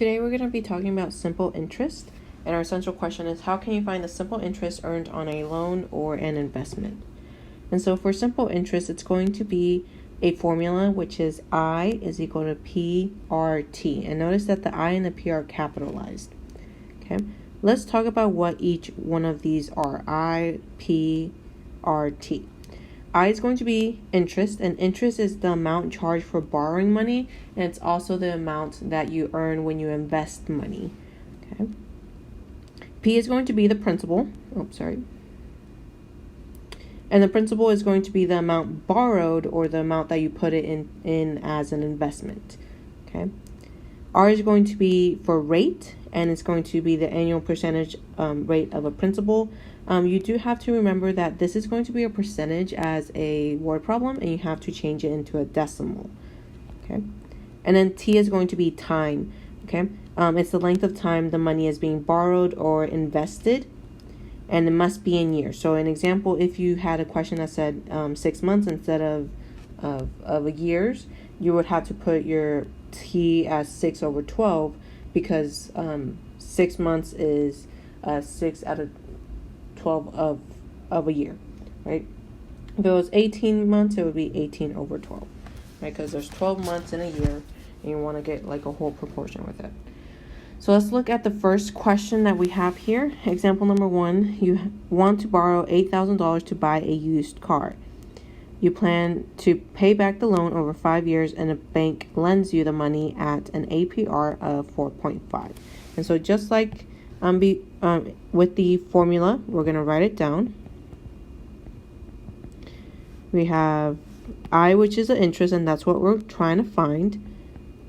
Today we're going to be talking about simple interest, and our essential question is how can you find the simple interest earned on a loan or an investment? And so for simple interest, it's going to be a formula which is I is equal to PRT. And notice that the I and the P are capitalized. Okay, let's talk about what each one of these are. I, P, R, T. I is going to be interest, and interest is the amount charged for borrowing money, and it's also the amount that you earn when you invest money. Okay. P is going to be the principal. And the principal is going to be the amount borrowed, or the amount that you put it in as an investment. Okay. R is going to be for rate, and it's going to be the annual percentage rate of a principal. You do have to remember that this is going to be a percentage as a word problem, and you have to change it into a decimal. Okay. And then T is going to be time. Okay. It's the length of time the money is being borrowed or invested, and it must be in years. So an example, if you had a question that said 6 months instead of years, you would have to put your T as 6 over 12, because 6 months is 6 out of 12 of a year, right? If it was 18 months, it would be 18 over 12, right? Because there's 12 months in a year, and you want to get like a whole proportion with it. So let's look at the first question that we have here. Example number 1, you want to borrow $8,000 to buy a used car. You plan to pay back the loan over 5 years, and a bank lends you the money at an APR of 4.5. And so just like with the formula, we're going to write it down. We have I, which is the interest, and that's what we're trying to find.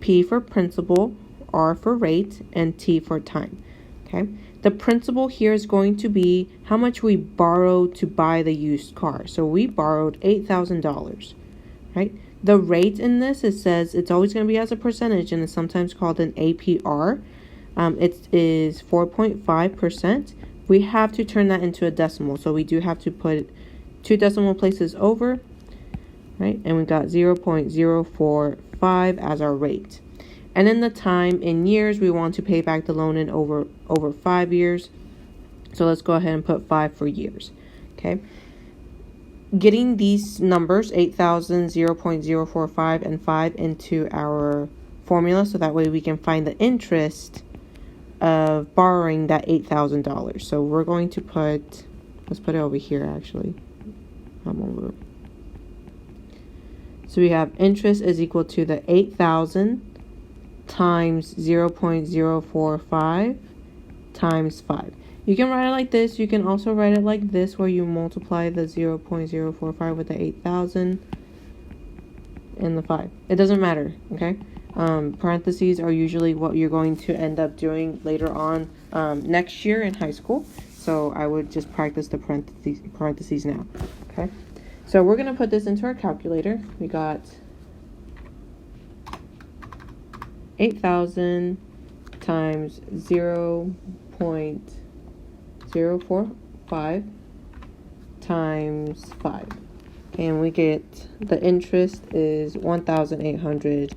P for principal, R for rate, and T for time. Okay. The principal here is going to be how much we borrowed to buy the used car. So we borrowed $8,000, right? The rate in this, it says it's always going to be as a percentage, and it's sometimes called an APR. It is 4.5%. We have to turn that into a decimal, so we do have to put 2 decimal places over, right? And we got 0.045 as our rate. And then the time in years, we want to pay back the loan in over 5 years. So let's go ahead and put 5 for years. Okay. Getting these numbers, 8,000, 0.045, and 5 into our formula, so that way we can find the interest of borrowing that $8,000. So we're going to let's put it over here actually. So we have interest is equal to the 8,000 times 0.045 times 5. You can write it like this. You can also write it like this, where you multiply the 0.045 with the 8,000 and the 5. It doesn't matter, okay? Parentheses are usually what you're going to end up doing later on next year in high school. So I would just practice the parentheses now, okay? So we're going to put this into our calculator. We got 8,000 times 0.045 times 5. And we get the interest is $1,800.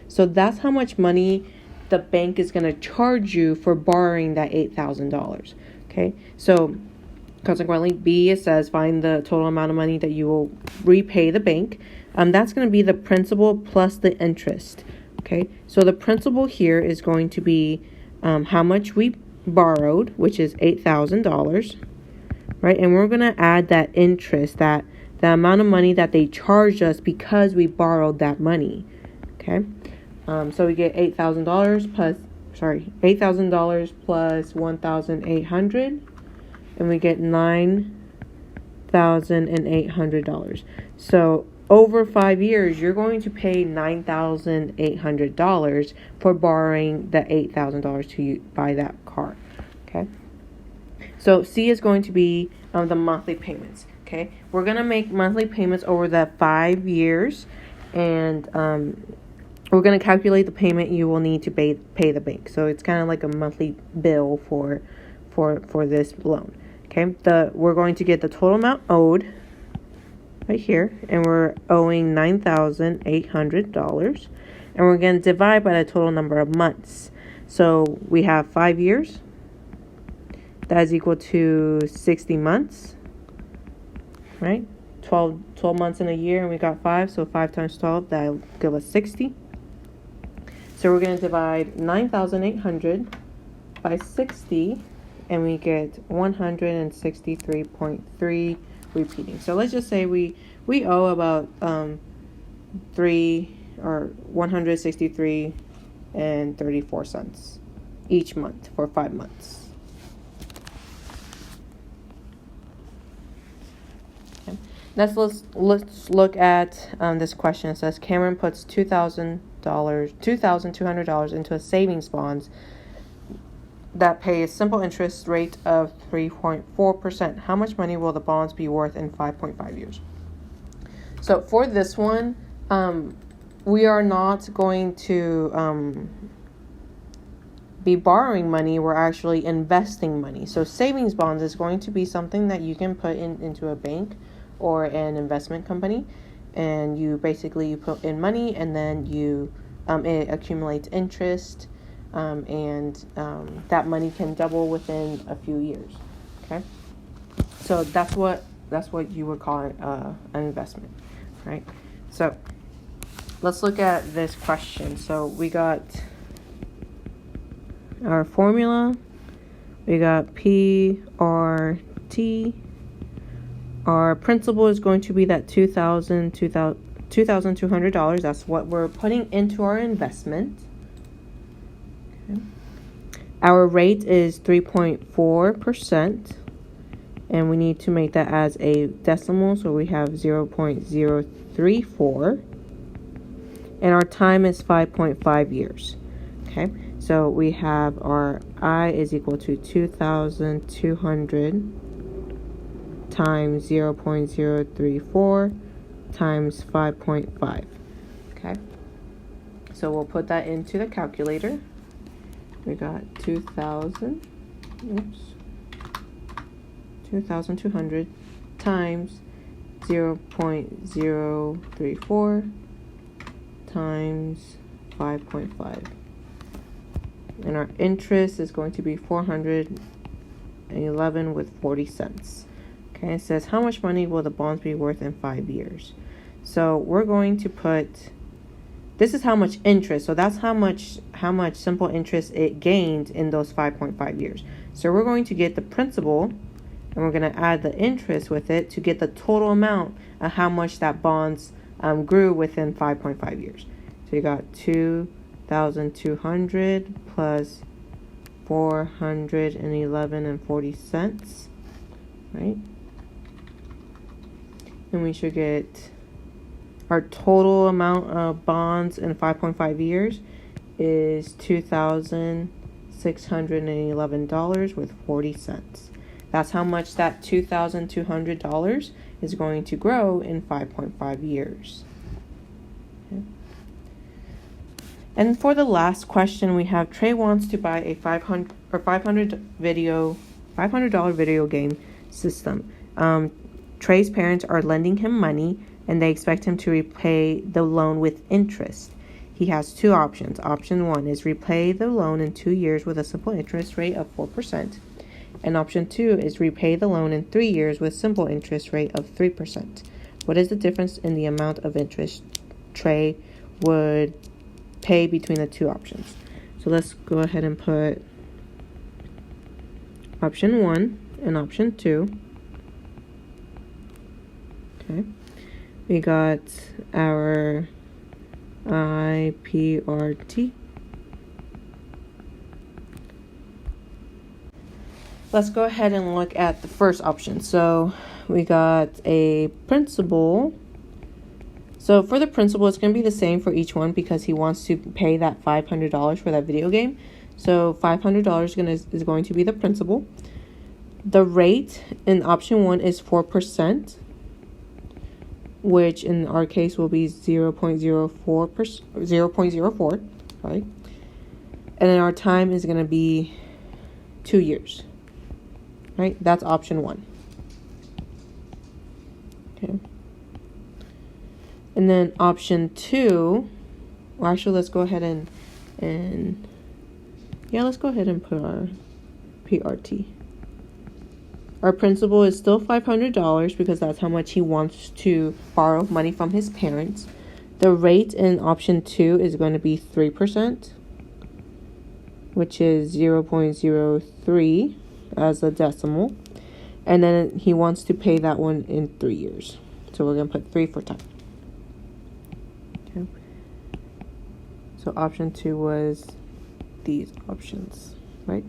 So that's how much money the bank is going to charge you for borrowing that $8,000. Okay, so consequently, B, it says find the total amount of money that you will repay the bank. That's going to be the principal plus the interest. Okay, so the principal here is going to be how much we borrowed, which is $8,000, right? And we're going to add that interest, that the amount of money that they charged us because we borrowed that money. Okay, so we get $8,000 plus $1,800, and we get $9,800. So over 5 years, you're going to pay $9,800 for borrowing the $8,000 to buy that car. Okay. So C is going to be the monthly payments. Okay. We're going to make monthly payments over the 5 years, and we're going to calculate the payment you will need to pay the bank. So it's kind of like a monthly bill for this loan. Okay. We're going to get the total amount owed right here, and we're owing $9,800. And we're going to divide by the total number of months. So we have 5 years. That is equal to 60 months, right? 12 months in a year, and we got 5. So 5 times 12, that'll give us 60. So we're going to divide 9,800 by 60, and we get 163.3 repeating. So let's just say we owe about 163 and 34 cents each month for 5 months. Okay. Let's look at this question. It says Cameron puts $2,200 into a savings bonds that pay a simple interest rate of 3.4%. How much money will the bonds be worth in 5.5 years? So for this one, we are not going to be borrowing money. We're actually investing money. So savings bonds is going to be something that you can put into a bank or an investment company, and you put in money, and then it accumulates interest, and that money can double within a few years. Okay, so that's what you would call an investment, right? So let's look at this question. So we got our formula. We got PRT. Our principal is going to be that $2,200. That's what we're putting into our investment. Okay. Our rate is 3.4%, and we need to make that as a decimal, so we have 0.034, and our time is 5.5 years. Okay, so we have our I is equal to 2,200 times 0.034 times 5.5. Okay, so we'll put that into the calculator. We got 2,200 times 0.034 times 5.5. And our interest is going to be 411 with 40 cents. Okay, it says how much money will the bonds be worth in 5 years? So we're going to put, this is how much interest. So that's how much simple interest it gained in those 5.5 years. So we're going to get the principal, and we're going to add the interest with it to get the total amount of how much that bonds grew within 5.5 years. So you got 2,200 plus 411 and 40 cents, right? And we should get our total amount of bonds in 5.5 years is $2,611 with 40 cents. That's how much that $2,200 is going to grow in 5.5 years. Okay. And for the last question, we have Trey wants to buy a $500 video game system. Trey's parents are lending him money, and they expect him to repay the loan with interest. He has 2 options. Option 1 is repay the loan in 2 years with a simple interest rate of 4%. And option 2 is repay the loan in 3 years with simple interest rate of 3%. What is the difference in the amount of interest Trey would pay between the 2 options? So let's go ahead and put option 1 and option 2. Okay. We got our IPRT. Let's go ahead and look at the first option. So we got a principal. So for the principal, it's going to be the same for each one because he wants to pay that $500 for that video game. So $500 is going to be the principal. The rate in option 1 is 4%. Which in our case will be 0.04, right? And then our time is going to be 2 years, right? That's option 1. Okay. And then option 2 Well, actually, let's go ahead and yeah, let's go ahead and put our PRT. Our principal is still $500 because that's how much he wants to borrow money from his parents. The rate in option 2 is going to be 3%, which is 0.03 as a decimal. And then he wants to pay that one in 3 years. So we're going to put 3 for time. Okay. So option 2 was these options, right?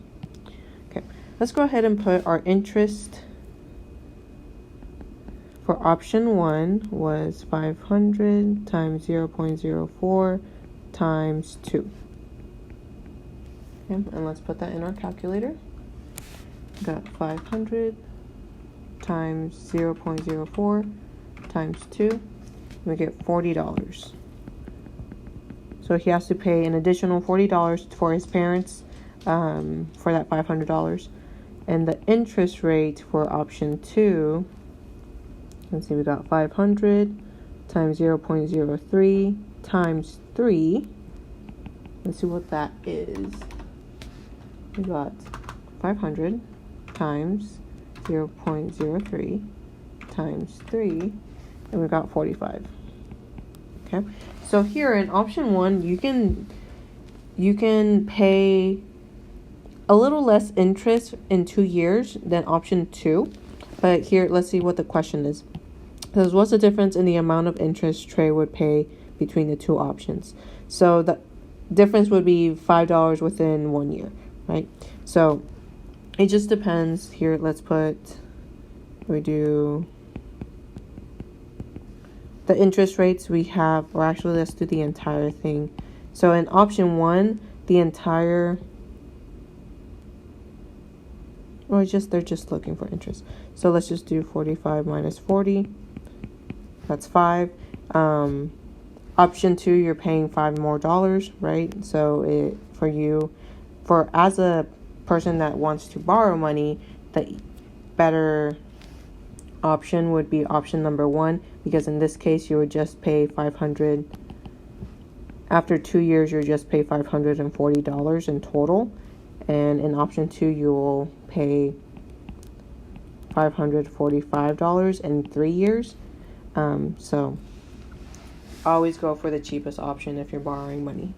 Okay. Let's go ahead and put our interest for option 1 was 500 times 0.04 times 2. Okay. And let's put that in our calculator. Got 500 times 0.04 times 2. And we get $40. So he has to pay an additional $40 for his parents for that $500. And the interest rate for option 2, let's see, we got 500 times 0.03 times 3. Let's see what that is. We got 500 times 0.03 times 3, and we got 45. Okay, so here in option 1, you can pay a little less interest in 2 years than option 2. But here, let's see what the question is. It says, what's the difference in the amount of interest Trey would pay between the 2 options? So the difference would be $5 within 1 year, right? So it just depends. Here, let's do the interest rates we have, or actually let's do the entire thing. So in option 1, the entire, or they're just looking for interest. So let's just do 45 minus 40. That's 5. Option 2, you're paying $5 more, right? So for as a person that wants to borrow money, the better option would be option number 1, because in this case you would just pay 500. After 2 years, you'll just pay $540 in total, and in option 2 you will pay $545 in 3 years. So always go for the cheapest option if you're borrowing money.